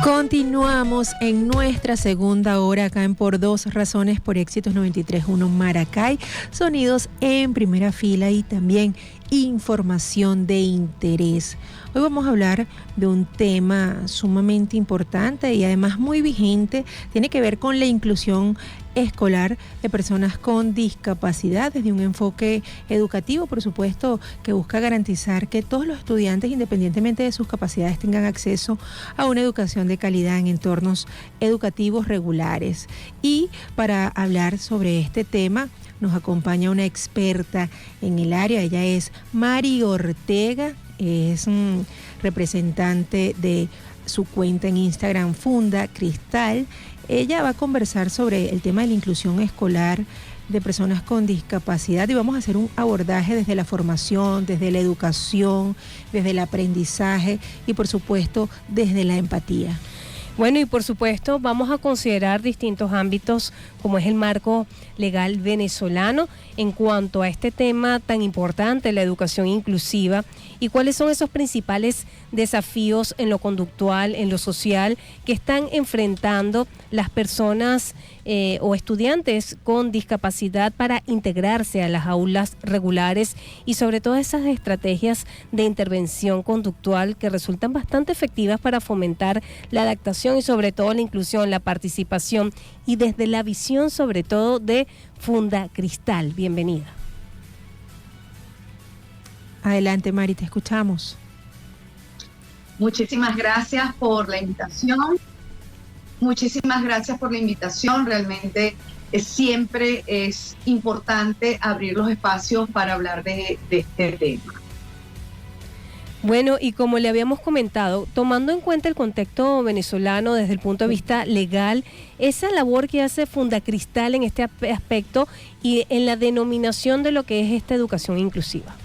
Continuamos en nuestra segunda hora acá en Por Dos Razones por Éxitos 93.1 Maracay. Sonidos en primera fila y también información de interés. Hoy vamos a hablar de un tema sumamente importante y además muy vigente. Tiene que ver con la inclusión escolar de personas con discapacidad desde un enfoque educativo, por supuesto, que busca garantizar que todos los estudiantes, independientemente de sus capacidades, tengan acceso a una educación de calidad en entornos educativos regulares. Y para hablar sobre este tema nos acompaña una experta en el área. Ella es Mari Ortega, es representante de su cuenta en Instagram Funda Cristal. Ella va a conversar sobre el tema de la inclusión escolar de personas con discapacidad y vamos a hacer un abordaje desde la formación, desde la educación, desde el aprendizaje y por supuesto desde la empatía. Bueno, y por supuesto vamos a considerar distintos ámbitos como es el marco legal venezolano en cuanto a este tema tan importante, la educación inclusiva, y cuáles son esos principales desafíos en lo conductual, en lo social, que están enfrentando las personas o estudiantes con discapacidad para integrarse a las aulas regulares y sobre todo esas estrategias de intervención conductual que resultan bastante efectivas para fomentar la adaptación y sobre todo la inclusión, la participación y desde la visión sobre todo de Funda Cristal. Bienvenida. Adelante, Mari, te escuchamos. Muchísimas gracias por la invitación. Realmente siempre es importante abrir los espacios para hablar de este tema. Bueno, y como le habíamos comentado, tomando en cuenta el contexto venezolano desde el punto de vista legal, esa labor que hace Funda Cristal en este aspecto y en la denominación de lo que es esta educación inclusiva.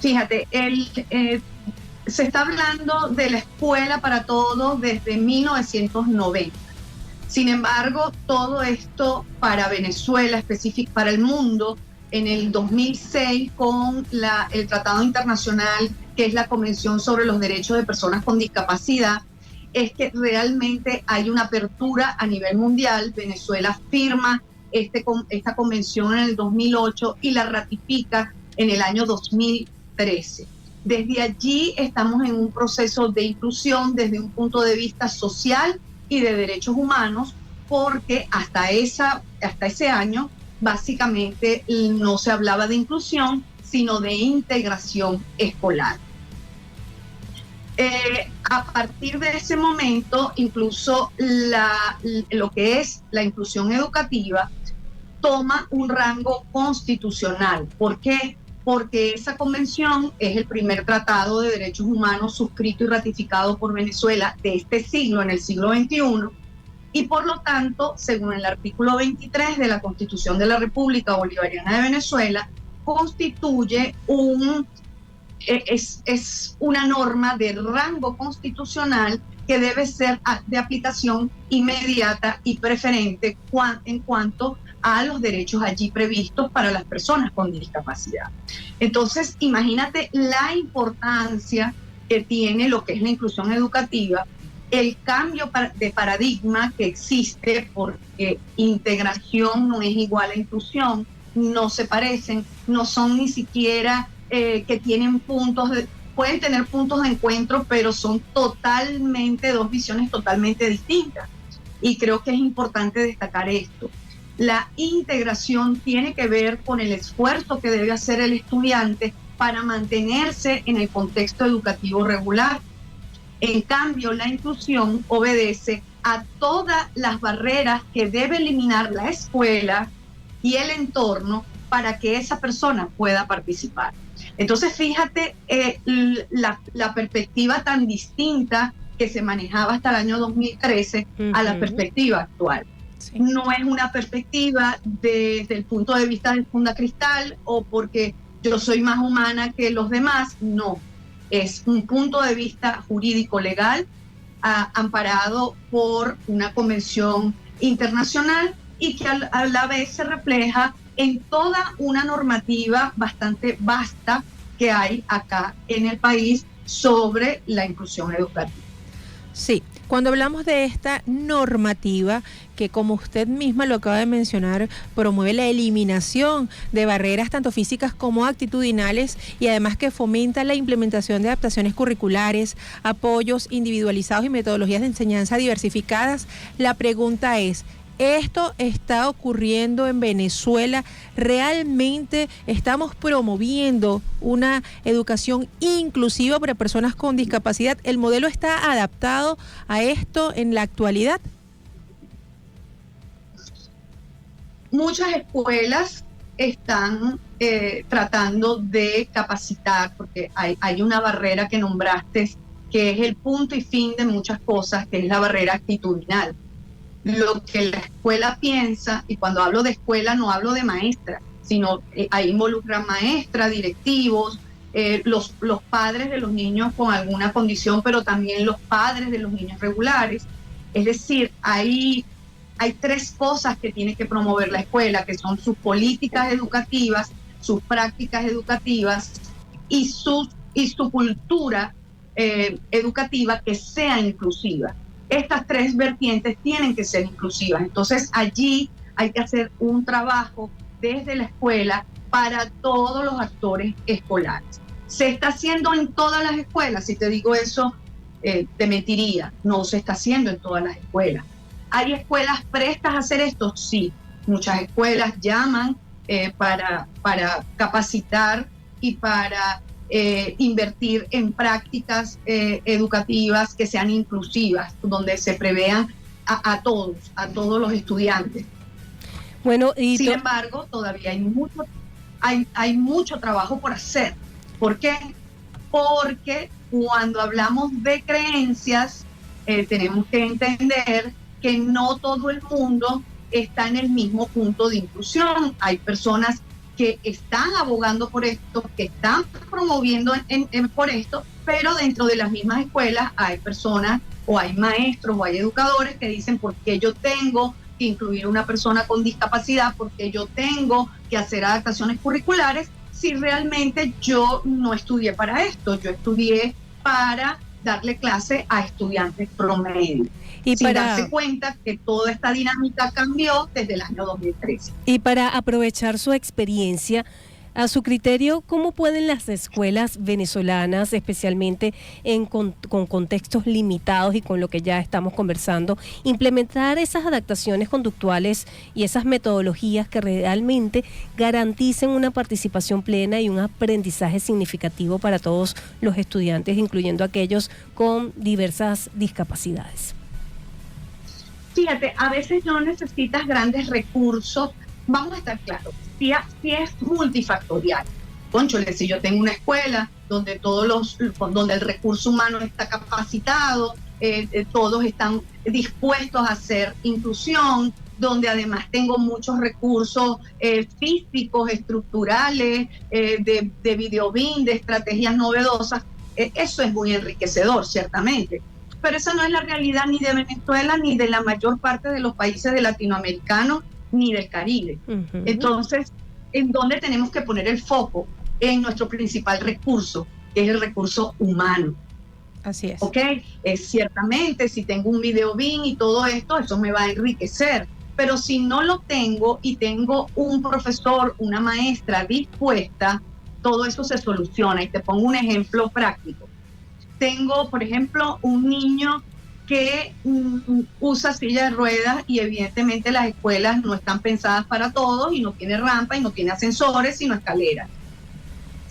Fíjate, se está hablando de la escuela para todos desde 1990. Sin embargo, todo esto para Venezuela, específico para el mundo, en el 2006 con el Tratado Internacional, que es la Convención sobre los Derechos de Personas con Discapacidad, es que realmente hay una apertura a nivel mundial. Venezuela firma esta convención en el 2008 y la ratifica en el año 2013. Desde allí estamos en un proceso de inclusión desde un punto de vista social y de derechos humanos, porque hasta ese año básicamente no se hablaba de inclusión, sino de integración escolar. A partir de ese momento, incluso lo que es la inclusión educativa toma un rango constitucional. ¿Por qué? Porque esa convención es el primer tratado de derechos humanos suscrito y ratificado por Venezuela de este siglo, en el siglo XXI, y por lo tanto, según el artículo 23 de la Constitución de la República Bolivariana de Venezuela, constituye es una norma de rango constitucional que debe ser de aplicación inmediata y preferente en cuanto a los derechos allí previstos para las personas con discapacidad. Entonces, imagínate la importancia que tiene lo que es la inclusión educativa, el cambio de paradigma que existe, porque integración no es igual a inclusión, no se parecen, no son ni siquiera que tienen pueden tener puntos de encuentro, pero son totalmente dos visiones totalmente distintas. Y creo que es importante destacar esto. La integración tiene que ver con el esfuerzo que debe hacer el estudiante para mantenerse en el contexto educativo regular. En cambio, la inclusión obedece a todas las barreras que debe eliminar la escuela y el entorno para que esa persona pueda participar. Entonces, fíjate la perspectiva tan distinta que se manejaba hasta el año 2013 a la perspectiva actual. Sí. No es una perspectiva desde el punto de vista de Funda Cristal o porque yo soy más humana que los demás, no. Es un punto de vista jurídico legal amparado por una convención internacional y que a la vez se refleja en toda una normativa bastante vasta que hay acá en el país sobre la inclusión educativa. Sí, cuando hablamos de esta normativa que, como usted misma lo acaba de mencionar, promueve la eliminación de barreras tanto físicas como actitudinales y además que fomenta la implementación de adaptaciones curriculares, apoyos individualizados y metodologías de enseñanza diversificadas, la pregunta es: ¿esto está ocurriendo en Venezuela? ¿Realmente estamos promoviendo una educación inclusiva para personas con discapacidad? ¿El modelo está adaptado a esto en la actualidad? Muchas escuelas están tratando de capacitar, porque hay una barrera que nombraste, que es el punto y fin de muchas cosas, que es la barrera actitudinal. Lo que la escuela piensa, y cuando hablo de escuela no hablo de maestra, sino ahí involucran maestra, directivos, los padres de los niños con alguna condición, pero también los padres de los niños regulares. Es decir, hay 3 cosas que tiene que promover la escuela, que son sus políticas educativas, sus prácticas educativas y su cultura educativa que sea inclusiva. Estas 3 vertientes tienen que ser inclusivas. Entonces allí hay que hacer un trabajo desde la escuela para todos los actores escolares. ¿Se está haciendo en todas las escuelas? Si te digo eso, te mentiría. No se está haciendo en todas las escuelas. ¿Hay escuelas prestas a hacer esto? Sí. Muchas escuelas llaman para capacitar y para invertir en prácticas educativas que sean inclusivas, donde se prevean a todos los estudiantes. Bueno, sin embargo, todavía hay mucho trabajo por hacer. ¿Por qué? Porque cuando hablamos de creencias, tenemos que entender que no todo el mundo está en el mismo punto de inclusión. Hay personas que están abogando por esto, que están promoviendo por esto, pero dentro de las mismas escuelas hay personas o hay maestros o hay educadores que dicen: ¿por qué yo tengo que incluir una persona con discapacidad? ¿Por qué yo tengo que hacer adaptaciones curriculares si realmente yo no estudié para esto? Yo estudié para darle clase a estudiantes promedio. Y sin darse cuenta que toda esta dinámica cambió desde el año 2013. Y para aprovechar su experiencia, a su criterio, ¿cómo pueden las escuelas venezolanas, especialmente con contextos limitados y con lo que ya estamos conversando, implementar esas adaptaciones conductuales y esas metodologías que realmente garanticen una participación plena y un aprendizaje significativo para todos los estudiantes, incluyendo aquellos con diversas discapacidades? Fíjate, a veces no necesitas grandes recursos. Vamos a estar claros, si es multifactorial. Cónchole, si yo tengo una escuela donde donde el recurso humano está capacitado, todos están dispuestos a hacer inclusión, donde además tengo muchos recursos físicos, estructurales, de videobin, de estrategias novedosas, eso es muy enriquecedor, ciertamente. Pero esa no es la realidad ni de Venezuela ni de la mayor parte de los países de latinoamericanos ni del Caribe. Uh-huh. Entonces, ¿en dónde tenemos que poner el foco? En nuestro principal recurso, que es el recurso humano. Así es. ¿Ok? Ciertamente, si tengo un videobin y todo esto, eso me va a enriquecer. Pero si no lo tengo y tengo un profesor, una maestra dispuesta, todo eso se soluciona. Y te pongo un ejemplo práctico. Tengo, por ejemplo, un niño que usa silla de ruedas y evidentemente las escuelas no están pensadas para todos y no tiene rampa y no tiene ascensores sino escaleras.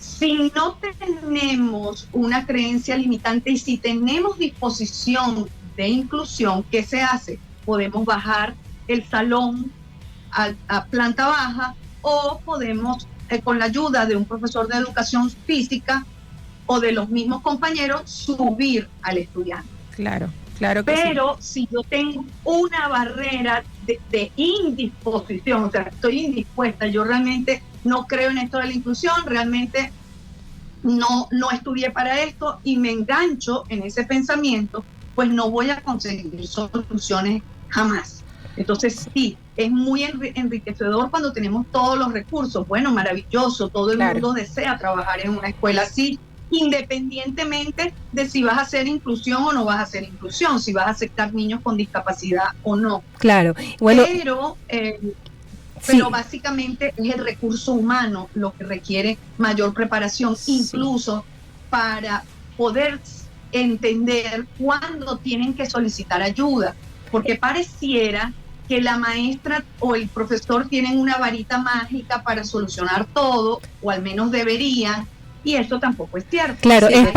Si no tenemos una creencia limitante y si tenemos disposición de inclusión, ¿qué se hace? Podemos bajar el salón a planta baja o podemos, con la ayuda de un profesor de educación física o de los mismos compañeros, subir al estudiante. Claro. Claro que pero sí. Si yo tengo una barrera de indisposición, o sea, estoy indispuesta, yo realmente no creo en esto de la inclusión, realmente no estudié para esto y me engancho en ese pensamiento, pues no voy a conseguir soluciones jamás. Entonces sí, es muy enriquecedor cuando tenemos todos los recursos. Bueno, maravilloso, todo el mundo desea trabajar en una escuela así independientemente de si vas a hacer inclusión o no vas a hacer inclusión, si vas a aceptar niños con discapacidad o no. Claro, bueno. Pero básicamente es el recurso humano lo que requiere mayor preparación, incluso para poder entender cuándo tienen que solicitar ayuda, porque pareciera que la maestra o el profesor tienen una varita mágica para solucionar todo, o al menos deberían, y eso tampoco es cierto. Claro, sí, es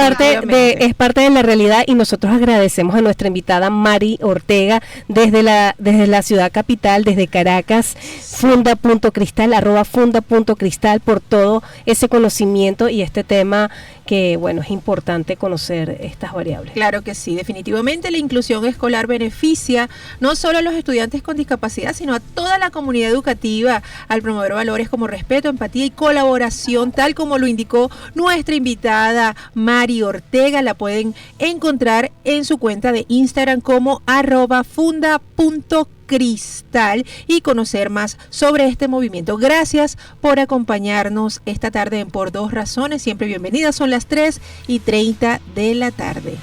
parte de la realidad, y nosotros agradecemos a nuestra invitada Mari Ortega desde la ciudad capital, desde Caracas, funda.cristal, @funda.cristal, por todo ese conocimiento y este tema que, bueno, es importante conocer estas variables. Claro que sí, definitivamente la inclusión escolar beneficia no solo a los estudiantes con discapacidad, sino a toda la comunidad educativa, al promover valores como respeto, empatía y colaboración, tal como lo indicó nuestra invitada Mari Ortega. La pueden encontrar en su cuenta de Instagram como @funda.cristal y conocer más sobre este movimiento. Gracias por acompañarnos esta tarde en Por Dos Razones. Siempre bienvenidas. Son las 3:30 de la tarde.